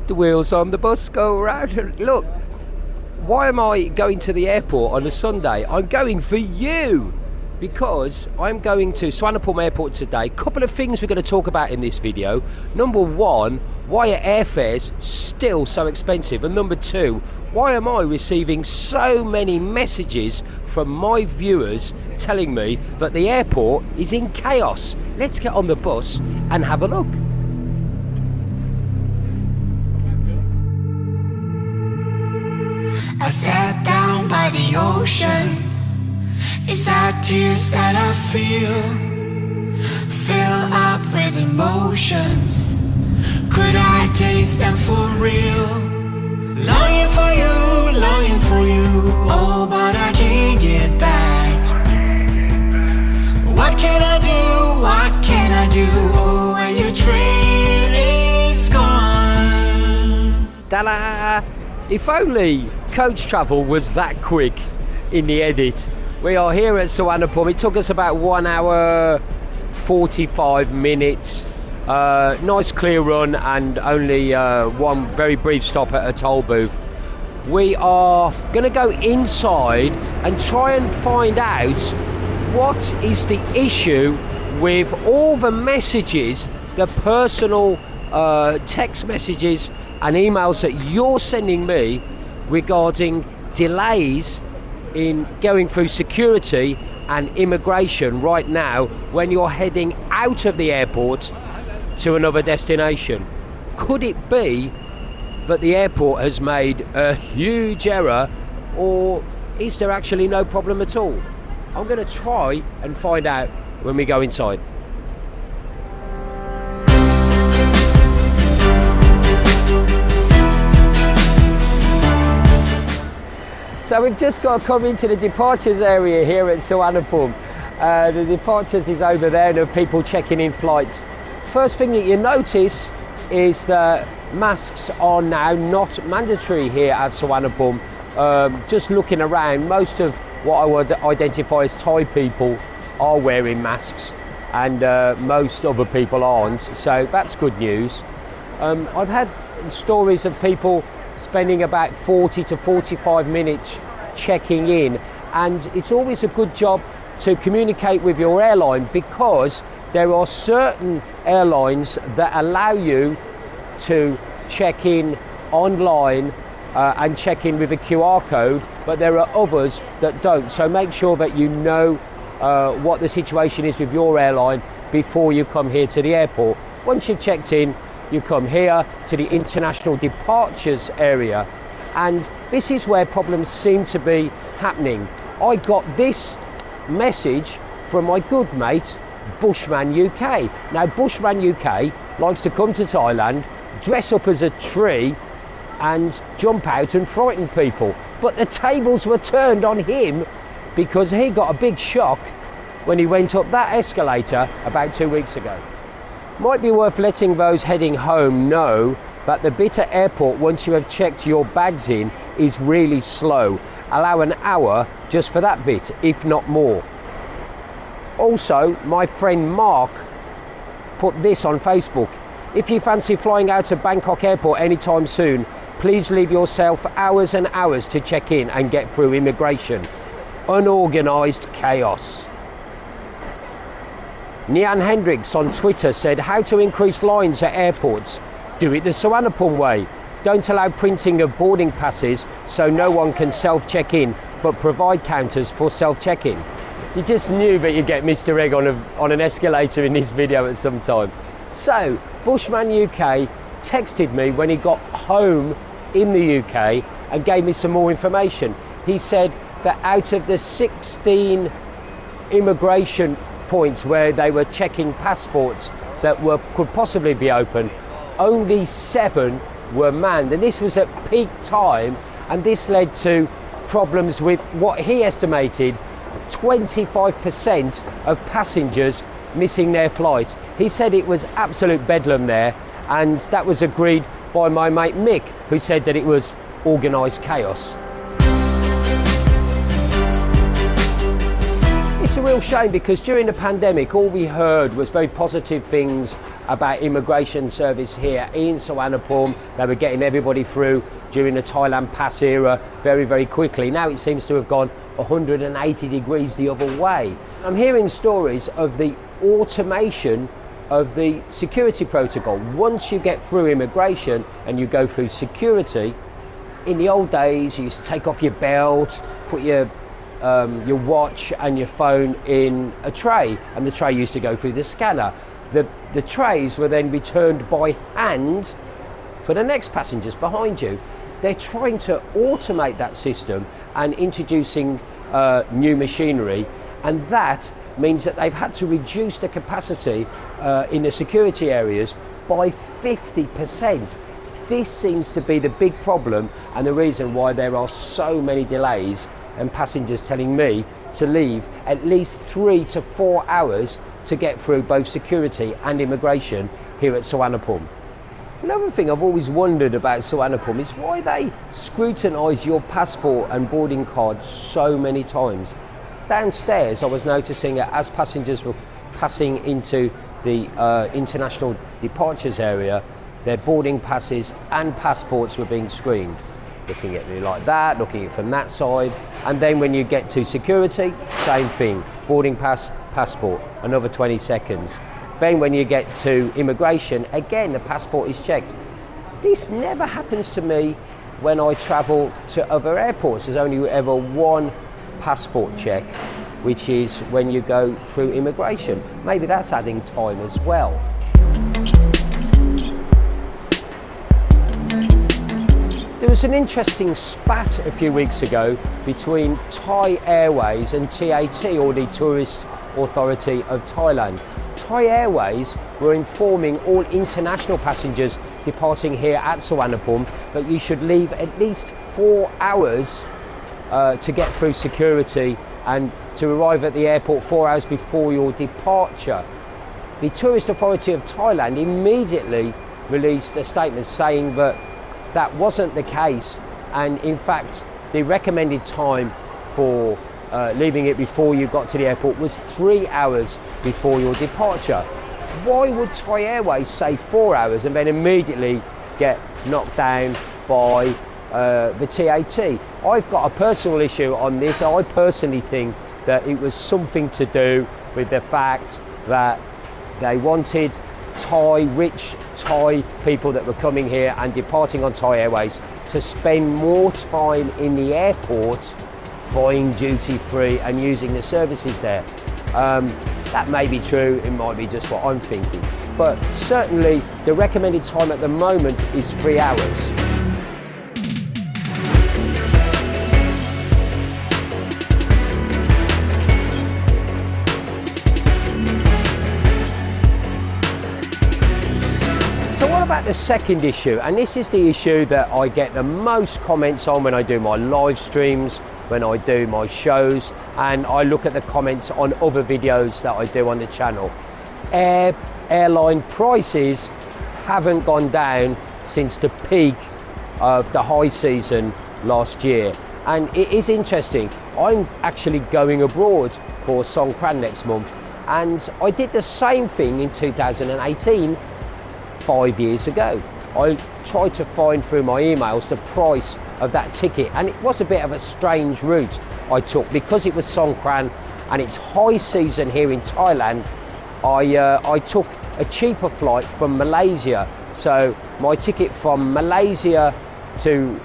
The wheels on the bus go around. Look, why am I going to the airport on a Sunday? I'm going for you, because I'm going to Suvanabhumi Airport today. Couple of things we're going to talk about in this video. Number one, why are airfares still so expensive? And number two, why am I receiving so many messages from my viewers telling me that the airport is in chaos? Let's get on the bus and have a look. I sat down by the ocean. It's that tears that I feel fill up with emotions. Could I taste them for real? Longing for you, oh, but I can't get back. What can I do, oh, when your train is gone? Ta-da! If only coach travel was that quick in the edit. We are here at Suvanabhumi. It took us about 1 hour 45 minutes. Nice clear run and only one very brief stop at a toll booth. We are going to go inside and try and find out what is the issue with all the messages, the personal text messages and emails that you're sending me regarding delays in going through security and immigration right now when you're heading out of the airport to another destination. Could it be that the airport has made a huge error, or is there actually no problem at all? I'm going to try and find out when we go inside. So we've just got to come into the departures area here at Suvanabhumi. The departures is over there, and there are people checking in flights. First thing that you notice is that masks are now not mandatory here at Suvanabhumi. Just looking around, most of what I would identify as Thai people are wearing masks, and most other people aren't, so that's good news. I've had stories of people spending about 40 to 45 minutes checking in, and it's always a good job to communicate with your airline, because there are certain airlines that allow you to check in online and check in with a QR code, but there are others that don't. So make sure that you know what the situation is with your airline before you come here to the airport. Once you've checked in, you come here to the international departures area, and this is where problems seem to be happening. I got this message from my good mate Bushman UK. Now Bushman UK likes to come to Thailand, dress up as a tree and jump out and frighten people, but the tables were turned on him because he got a big shock when he went up that escalator about 2 weeks ago. Might be worth letting those heading home know that the bit at airport, once you have checked your bags in, is really slow. Allow an hour just for that bit, if not more. Also, my friend Mark put this on Facebook. If you fancy flying out of Bangkok airport anytime soon, please leave yourself hours and hours to check in and get through immigration. Unorganised chaos. Nian Hendricks on Twitter said, how to increase lines at airports. Do it the Suvanabhumi way. Don't allow printing of boarding passes so no one can self-check in, but provide counters for self-check-in. You just knew that you'd get misteregg on an escalator in this video at some time. So, Bushman UK texted me when he got home in the UK and gave me some more information. He said that out of the 16 immigration points where they were checking passports that could possibly be open, only 7 were manned, and this was at peak time, and this led to problems with what he estimated 25% of passengers missing their flight. He said it was absolute bedlam there, and that was agreed by my mate Mick, who said that it was organised chaos. It's a real shame, because during the pandemic all we heard was very positive things about immigration service here in Suvanabhumi. They were getting everybody through during the Thailand pass era very, very quickly. Now it seems to have gone 180 degrees the other way. I'm hearing stories of the automation of the security protocol. Once you get through immigration and you go through security, in the old days you used to take off your belt, put your watch and your phone in a tray, and the tray used to go through the scanner. The trays were then returned by hand for the next passengers behind you. They're trying to automate that system and introducing new machinery, and that means that they've had to reduce the capacity in the security areas by 50%. This seems to be the big problem and the reason why there are so many delays and passengers telling me to leave at least 3 to 4 hours to get through both security and immigration here at Suvanabhumi. Another thing I've always wondered about Suvanabhumi is why they scrutinise your passport and boarding card so many times. Downstairs I was noticing that as passengers were passing into the international departures area, their boarding passes and passports were being screened. Looking at me like that, looking at it from that side, and then when you get to security, same thing, boarding pass, passport, another 20 seconds. Then when you get to immigration, again the passport is checked. This never happens to me when I travel to other airports. There's only ever one passport check, which is when you go through immigration. Maybe that's adding time as well. There was an interesting spat a few weeks ago between Thai Airways and TAT, or the Tourist Authority of Thailand. Thai Airways were informing all international passengers departing here at Suvanabhumi that you should leave at least 4 hours to get through security and to arrive at the airport 4 hours before your departure. The Tourist Authority of Thailand immediately released a statement saying that that wasn't the case, and in fact the recommended time for leaving it before you got to the airport was 3 hours before your departure. Why would Thai Airways say 4 hours and then immediately get knocked down by the TAT? I've got a personal issue on this. I personally think that it was something to do with the fact that they wanted rich Thai people that were coming here and departing on Thai Airways to spend more time in the airport buying duty free and using the services there. That may be true, it might be just what I'm thinking, but certainly the recommended time at the moment is 3 hours. The second issue, and this is the issue that I get the most comments on when I do my live streams, when I do my shows, and I look at the comments on other videos that I do on the channel. Airline prices haven't gone down since the peak of the high season last year, and it is interesting. I'm actually going abroad for Songkran next month, and I did the same thing in 2018. 5 years ago. I tried to find through my emails the price of that ticket, and it was a bit of a strange route I took because it was Songkran and it's high season here in Thailand. I took a cheaper flight from Malaysia, so my ticket from Malaysia to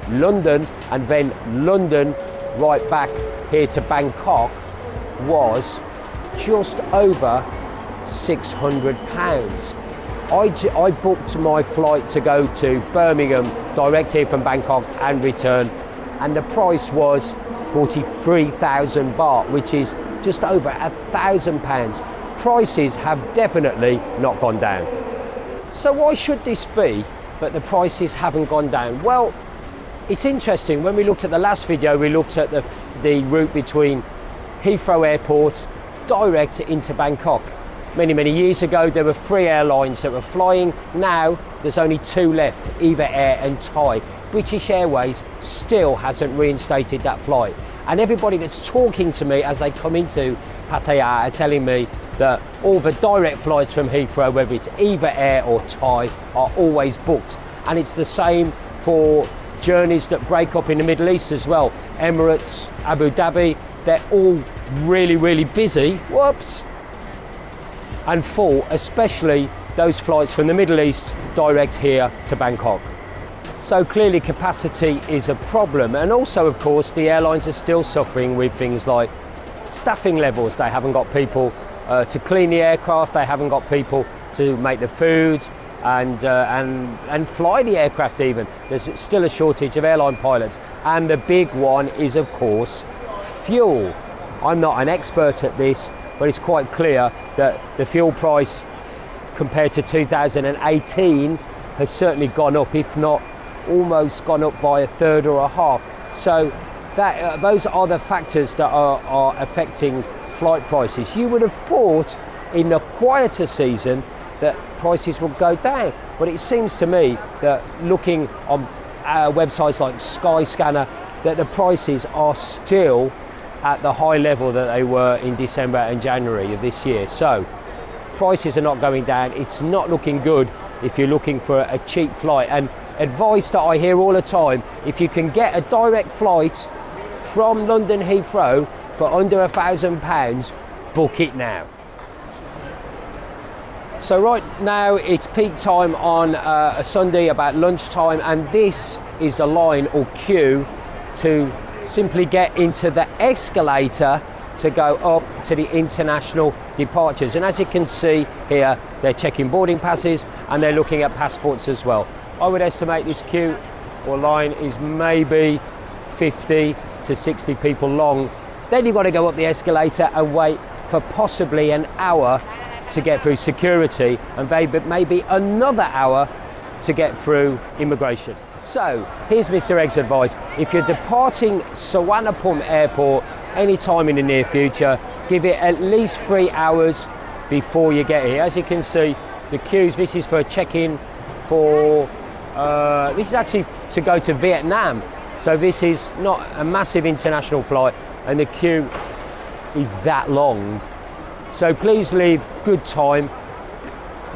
London and then London right back here to Bangkok was just over £600. I booked my flight to go to Birmingham direct here from Bangkok and return, and the price was 43,000 baht, which is just over £1,000. Prices have definitely not gone down. So why should this be that the prices haven't gone down? Well, it's interesting. When we looked at the last video, we looked at the route between Heathrow Airport direct into Bangkok. Many years ago there were 3 airlines that were flying. Now there's only 2 left, Eva Air and Thai. British Airways still hasn't reinstated that flight, and everybody that's talking to me as they come into Pattaya are telling me that all the direct flights from Heathrow, whether it's either Air or Thai, are always booked. And it's the same for journeys that break up in the Middle East as well. Emirates, Abu Dhabi, they're all really busy, whoops, and full, especially those flights from the Middle East direct here to Bangkok. So clearly capacity is a problem, and also of course the airlines are still suffering with things like staffing levels. They haven't got people to clean the aircraft, they haven't got people to make the food and fly the aircraft even. There's still a shortage of airline pilots, and the big one is of course fuel. I'm not an expert at this, but it's quite clear that the fuel price compared to 2018 has certainly gone up, if not almost gone up by a third or a half. So that those are the factors that are affecting flight prices. You would have thought in the quieter season that prices would go down, but it seems to me that looking on websites like Skyscanner, that the prices are still at the high level that they were in December and January of this year. So prices are not going down. It's not looking good if you're looking for a cheap flight. And advice that I hear all the time, if you can get a direct flight from London Heathrow for under £1,000, book it now. So right now it's peak time on a Sunday about lunchtime, and this is the line or queue to simply get into the escalator to go up to the international departures. And as you can see here, they're checking boarding passes and they're looking at passports as well. I would estimate this queue or line is maybe 50 to 60 people long. Then you've got to go up the escalator and wait for possibly an hour to get through security, and maybe another hour to get through immigration. So here's Mr. Egg's advice. If you're departing Suvanabhumi airport anytime in the near future, give it at least 3 hours before you get here. As you can see, the queues, this is for check-in for, this is actually to go to Vietnam. So this is not a massive international flight, and the queue is that long. So please leave good time.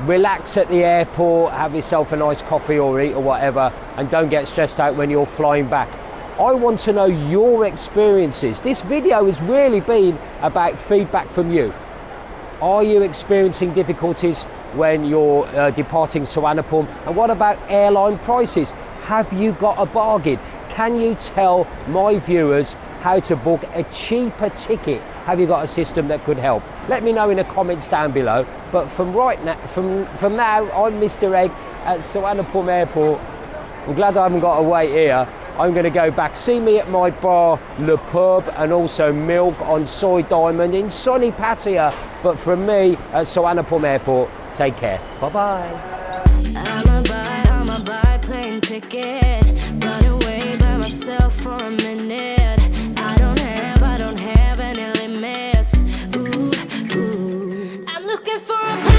Relax at the airport, have yourself a nice coffee or eat or whatever, and don't get stressed out when you're flying back. I want to know your experiences. This video has really been about feedback from you. Are you experiencing difficulties when you're departing Suvanabhumi? And what about airline prices? Have you got a bargain? Can you tell my viewers how to book a cheaper ticket? Have you got a system that could help? Let me know in the comments down below. But from now, I'm Mr. Egg at Suvanabhumi Airport. I'm glad I haven't got to wait here. I'm going to go back. See me at my bar, Le Pub, and also Milk on Soy Diamond in sunny Pattaya. But from me at Suvanabhumi Airport, take care. Bye-bye. I'ma buy plane ticket, run away by myself for a minute. I don't have any limits. Ooh, I'm looking for a